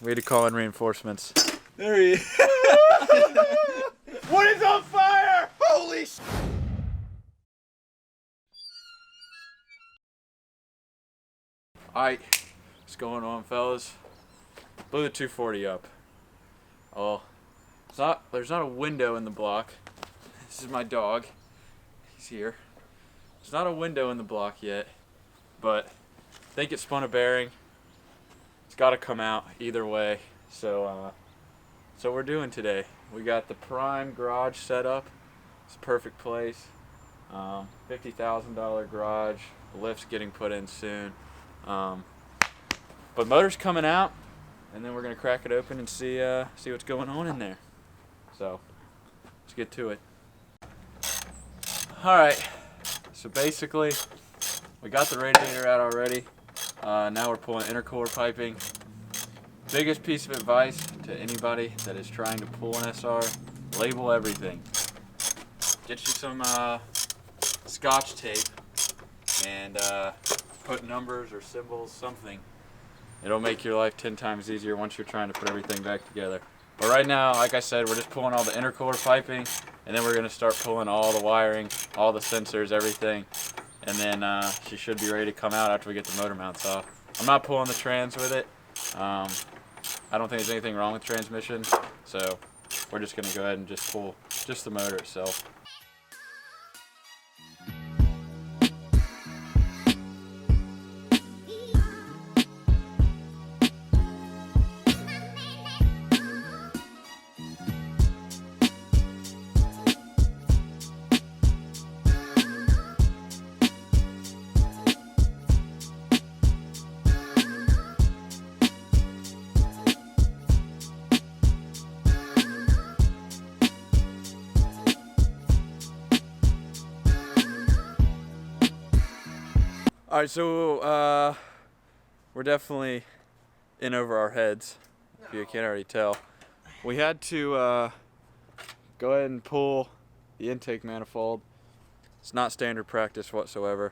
We had to call in reinforcements. There he is. What is on fire? Holy sh! Alright, what's going on, fellas? Blew the 240 up. Oh, there's not a window in the block. This is my dog. He's here. There's not a window in the block yet, but I think it spun a bearing. It's got to come out either way. So we're doing today. We got the prime garage set up. It's a perfect place. $50,000 garage. The lift's getting put in soon. But motor's coming out, and then we're gonna crack it open and see what's going on in there. So let's get to it. All right. So basically, we got the radiator out already. Now we're pulling intercooler piping. Biggest piece of advice to anybody that is trying to pull an SR: label everything. Get you some Scotch tape and put numbers or symbols, something. It'll make your life 10 times easier once you're trying to put everything back together. But right now, like I said, we're just pulling all the intercooler piping, and then we're going to start pulling all the wiring, all the sensors, everything. And then she should be ready to come out after we get the motor mounts off. I'm not pulling the trans with it. I don't think there's anything wrong with transmission, so we're just going to go ahead and just pull just the motor itself. All right, so we're definitely in over our heads, if you can't already tell. We had to go ahead and pull the intake manifold. It's not standard practice whatsoever.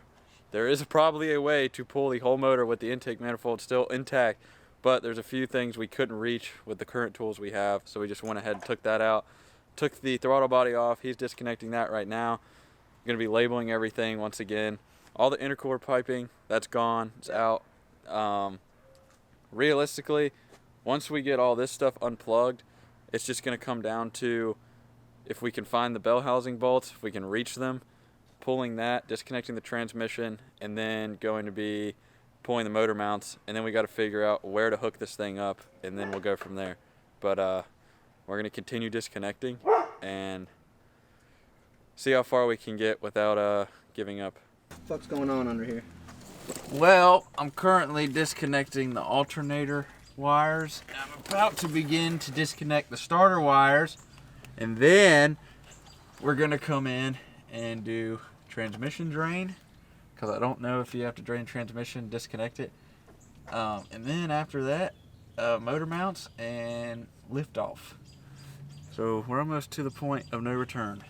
There is probably a way to pull the whole motor with the intake manifold still intact, but there's a few things we couldn't reach with the current tools we have, so we just went ahead and took that out. Took the throttle body off. He's disconnecting that right now. I'm going to be labeling everything once again. All the intercooler piping, that's gone, it's out. Realistically, once we get all this stuff unplugged, it's just going to come down to if we can find the bell housing bolts, if we can reach them, pulling that, disconnecting the transmission, and then going to be pulling the motor mounts, and then we got to figure out where to hook this thing up, and then we'll go from there. But we're going to continue disconnecting and see how far we can get without giving up. What the fuck's going on under here? Well, I'm currently disconnecting the alternator wires. I'm about to begin to disconnect the starter wires, and then we're gonna come in and do transmission drain, because I don't know if you have to drain transmission, disconnect it, and then after that, motor mounts and lift off. So we're almost to the point of no return.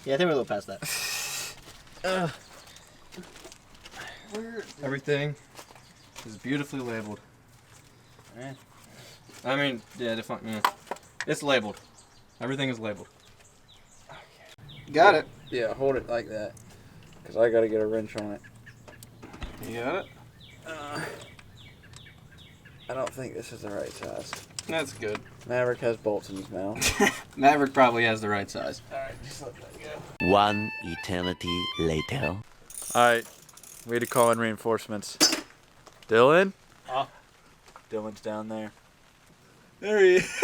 Yeah, I think we're a little past that. Everything is beautifully labeled. Alright. I mean, yeah, it's labeled. Everything is labeled. Got it. Yeah, hold it like that, because I got to get a wrench on it. You got it? I don't think this is the right size. That's good. Maverick has bolts in his mouth. Maverick probably has the right size. Alright, just let that go. One eternity later. Alright, we had to call in reinforcements. Dylan? Dylan's down there. There he is.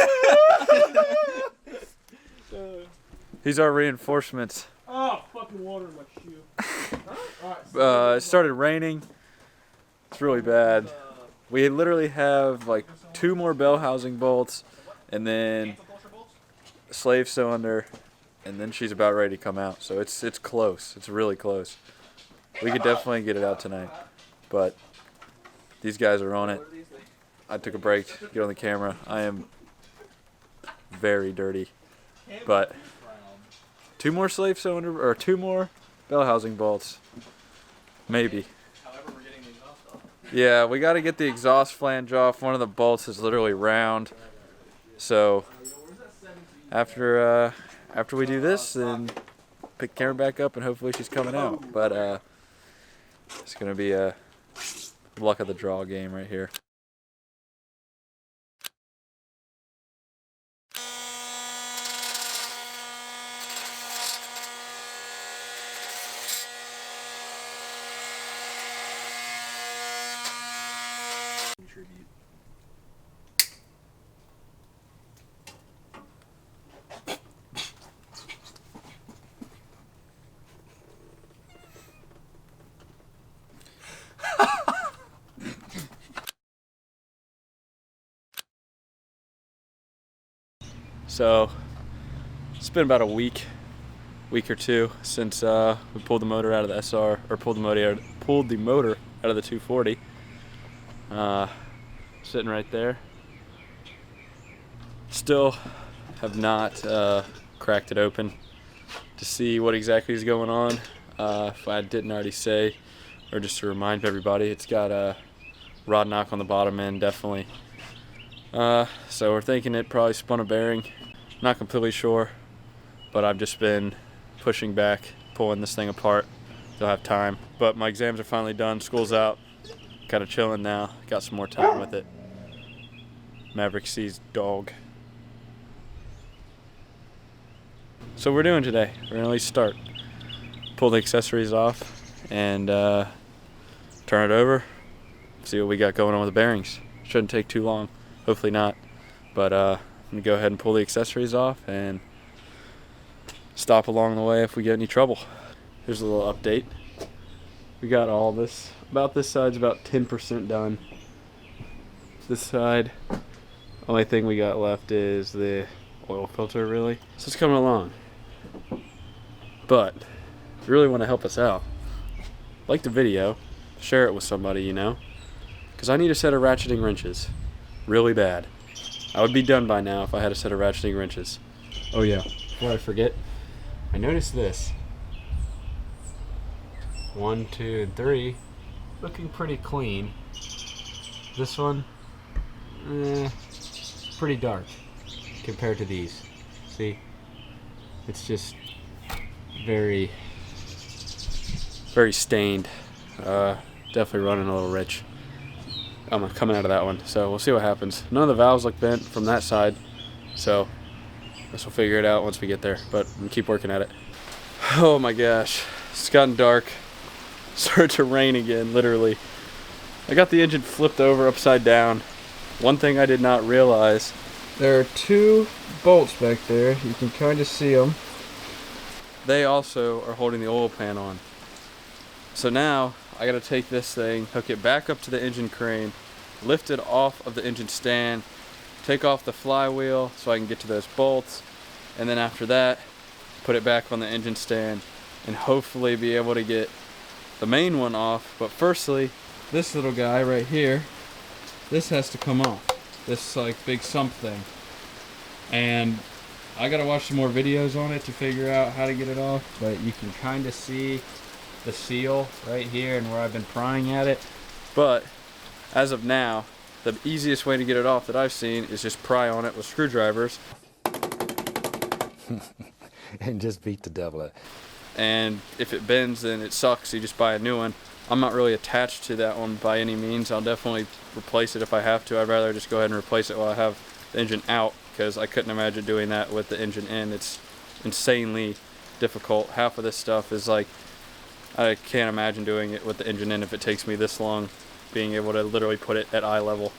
He's our reinforcements. Oh, fucking water in my shoe. It started raining. It's really bad. We literally have like 2 more bell housing bolts, and then a slave cylinder, and then she's about ready to come out. So it's close. It's really close. We could definitely get it out tonight, but these guys are on it. I took a break to get on the camera. I am very dirty, but 2 more slave cylinder or 2 more bell housing bolts, maybe. Yeah, we got to get the exhaust flange off. One of the bolts is literally round. So after we do this, then pick the camera back up and hopefully she's coming out. But it's gonna be a luck of the draw game right here. So it's been about a week or two since we pulled the motor out of the SR, or pulled the motor out of the 240. Sitting right there. Still have not cracked it open to see what exactly is going on. If I didn't already say, or just to remind everybody, it's got a rod knock on the bottom end, definitely. So we're thinking it probably spun a bearing. Not completely sure, but I've just been pushing back, pulling this thing apart. Don't have time. But my exams are finally done. School's out. Kind of chilling now. Got some more time with it. Maverick sees dog. So we're doing today. We're gonna at least start. Pull the accessories off and turn it over. See what we got going on with the bearings. Shouldn't take too long. Hopefully not. But I'm gonna go ahead and pull the accessories off and stop along the way if we get any trouble. Here's a little update. We got all this. About this side's about 10% done. This side, only thing we got left is the oil filter, really. So it's coming along. But if you really want to help us out, like the video, share it with somebody you know, because I need a set of ratcheting wrenches really bad. I would be done by now if I had a set of ratcheting wrenches. Oh yeah, before I forget, I noticed this. 1, 2, and 3 looking pretty clean. This one, pretty dark compared to these. See, it's just very stained. Definitely running a little rich. I'm coming out of that one, so we'll see what happens. None of the valves look bent from that side, so I guess we'll figure it out once we get there, but we'll keep working at it. Oh my gosh, it's gotten dark. Started to rain again, literally. I got the engine flipped over upside down. One thing I did not realize, there are 2 bolts back there. You can kind of see them. They also are holding the oil pan on. So now I gotta take this thing, hook it back up to the engine crane, lift it off of the engine stand, take off the flywheel so I can get to those bolts, and then after that, put it back on the engine stand and hopefully be able to get the main one off. But firstly, this little guy right here, this has to come off. This like big sump thing. And I gotta watch some more videos on it to figure out how to get it off, but you can kind of see the seal right here and where I've been prying at it. But as of now, the easiest way to get it off that I've seen is just pry on it with screwdrivers. And just beat the devil out. And if it bends, then it sucks. You just buy a new one. I'm not really attached to that one by any means. I'll definitely replace it if I have to. I'd rather just go ahead and replace it while I have the engine out, because I couldn't imagine doing that with the engine in. It's insanely difficult. Half of this stuff is like, I can't imagine doing it with the engine in if it takes me this long, being able to literally put it at eye level.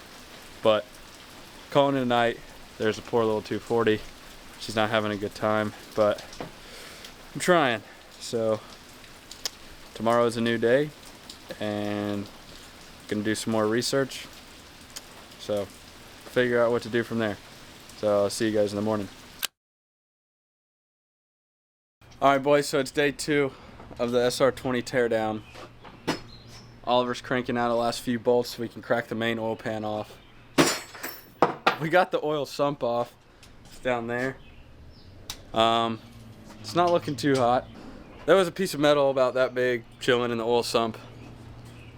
But calling it a night. There's a poor little 240. She's not having a good time, but I'm trying. So tomorrow is a new day, and gonna do some more research. So figure out what to do from there. So I'll see you guys in the morning. Alright boys, so it's day 2 of the SR20 teardown. Oliver's cranking out the last few bolts so we can crack the main oil pan off. We got the oil sump off. It's down there. It's not looking too hot. There was a piece of metal about that big chilling in the oil sump,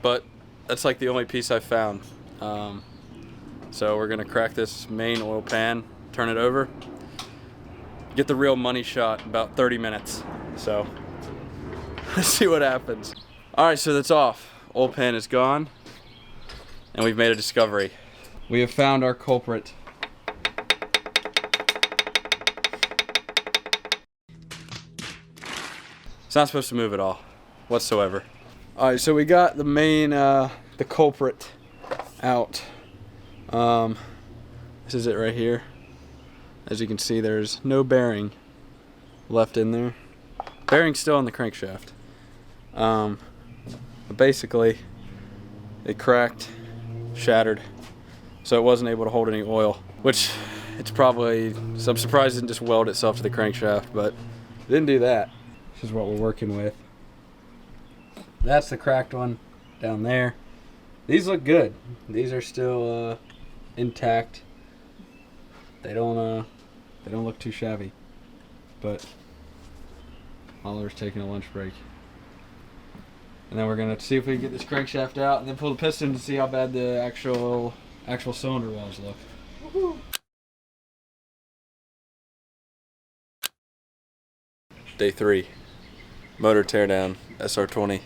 but that's like the only piece I found. So we're gonna crack this main oil pan, turn it over, get the real money shot in about 30 minutes. So let's see what happens. All right, so that's off. Oil pan is gone, and we've made a discovery. We have found our culprit. It's not supposed to move at all, whatsoever. All right, so we got the main, the culprit out. This is it right here. As you can see, there's no bearing left in there. Bearing's still on the crankshaft. But basically, it cracked, shattered, so it wasn't able to hold any oil, which it's probably, so I'm surprised it didn't just weld itself to the crankshaft, but it didn't do that. This is what we're working with. That's the cracked one down there. These look good. These are still intact. They don't look too shabby. But Oliver's taking a lunch break. And then we're gonna see if we can get this crankshaft out and then pull the piston to see how bad the actual cylinder walls look. Woo-hoo. Day 3. Motor teardown, SR20.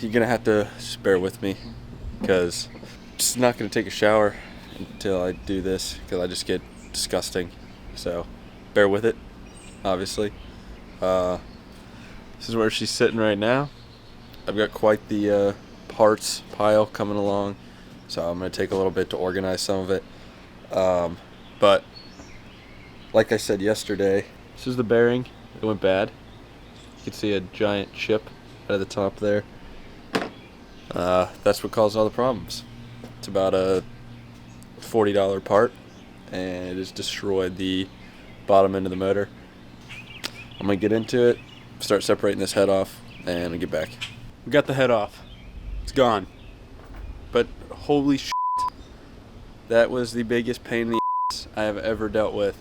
You're gonna have to just bear with me because I'm just not gonna take a shower until I do this because I just get disgusting. So bear with it, obviously. This is where she's sitting right now. I've got quite the parts pile coming along, so I'm gonna take a little bit to organize some of it. But like I said yesterday, this is the bearing. It went bad. You can see a giant chip at the top there. That's what caused all the problems. It's about a $40 part, and it has destroyed the bottom end of the motor. I'm gonna get into it, start separating this head off, and I'll get back. We got the head off. It's gone. But holy shit, that was the biggest pain in the ass I have ever dealt with.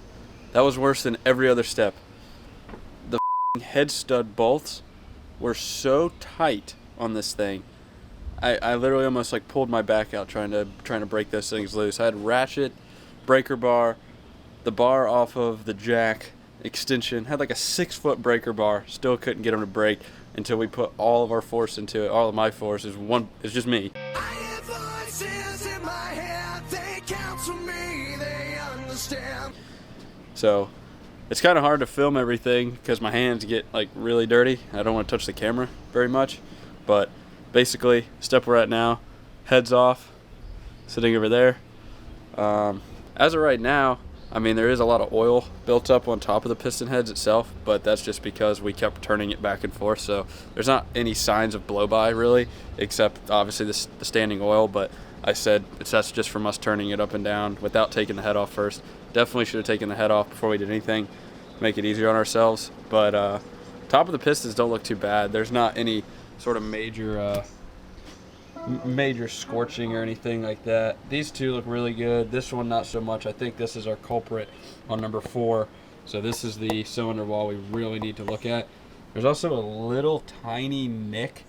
That was worse than every other step. The head stud bolts were so tight on this thing. I literally almost like pulled my back out trying to break those things loose. I had ratchet, breaker bar, the bar off of the jack extension, had like a 6-foot breaker bar, still couldn't get them to break until we put all of our force into it. All of my force is just me. I hear voices in my head, they counsel me, they understand. So it's kind of hard to film everything because my hands get like really dirty. I don't want to touch the camera very much, but basically step we're at now, heads off, sitting over there. As of right now, I mean, there is a lot of oil built up on top of the piston heads itself, but that's just because we kept turning it back and forth, so there's not any signs of blow-by really, except obviously the standing oil. But I said that's just from us turning it up and down without taking the head off first. Definitely should have taken the head off before we did anything, make it easier on ourselves. But top of the pistons don't look too bad. There's not any sort of major scorching or anything like that. These two look really good. This one not so much. I think this is our culprit on number 4. So this is the cylinder wall we really need to look at. There's also a little tiny nick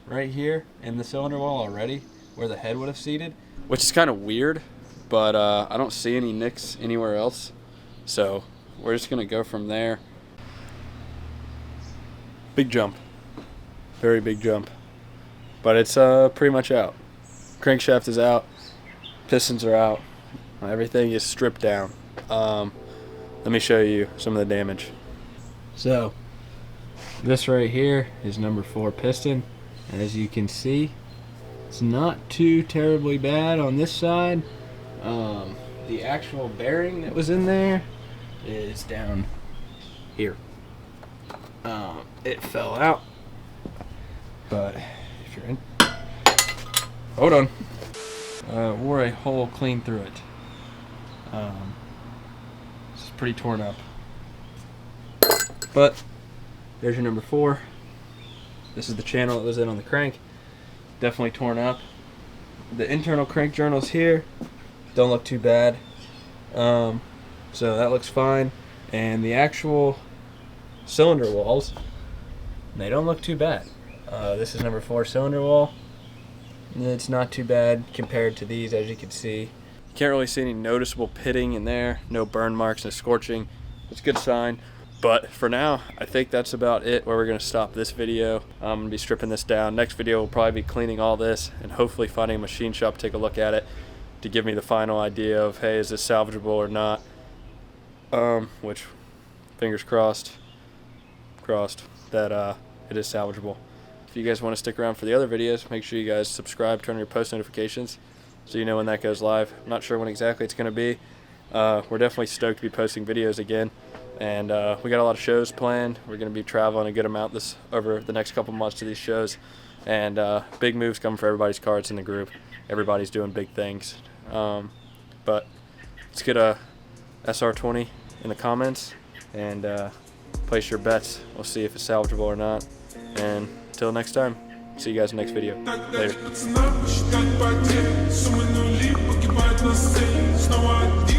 right here in the cylinder wall already where the head would have seated, which is kind of weird, but I don't see any nicks anywhere else. So we're just gonna go from there. Big jump, very big jump. But it's pretty much out. Crankshaft is out. Pistons are out. Everything is stripped down. Let me show you some of the damage. So, this right here is number 4 piston. And as you can see, it's not too terribly bad on this side. The actual bearing that was in there is down here. It fell out. But you're in. Hold on. Wore a hole clean through it. This is pretty torn up. But there's your number 4. This is the channel it was in on the crank. Definitely torn up. The internal crank journals here don't look too bad. So that looks fine. And the actual cylinder walls, they don't look too bad. This is number 4 cylinder wall. It's not too bad compared to these, as you can see. Can't really see any noticeable pitting in there. No burn marks, no scorching. It's a good sign. But for now, I think that's about it where we're going to stop this video. I'm going to be stripping this down. Next video will probably be cleaning all this and hopefully finding a machine shop to take a look at it to give me the final idea of, hey, is this salvageable or not? Which, fingers crossed that it is salvageable. If you guys want to stick around for the other videos, make sure you guys subscribe, turn on your post notifications so you know when that goes live. I'm not sure when exactly it's going to be. We're definitely stoked to be posting videos again. And we got a lot of shows planned. We're going to be traveling a good amount over the next couple months to these shows. And big moves coming for everybody's cards in the group. Everybody's doing big things. But let's get a SR20 in the comments and place your bets. We'll see if it's salvageable or not. And until next time, see you guys in the next video. Later.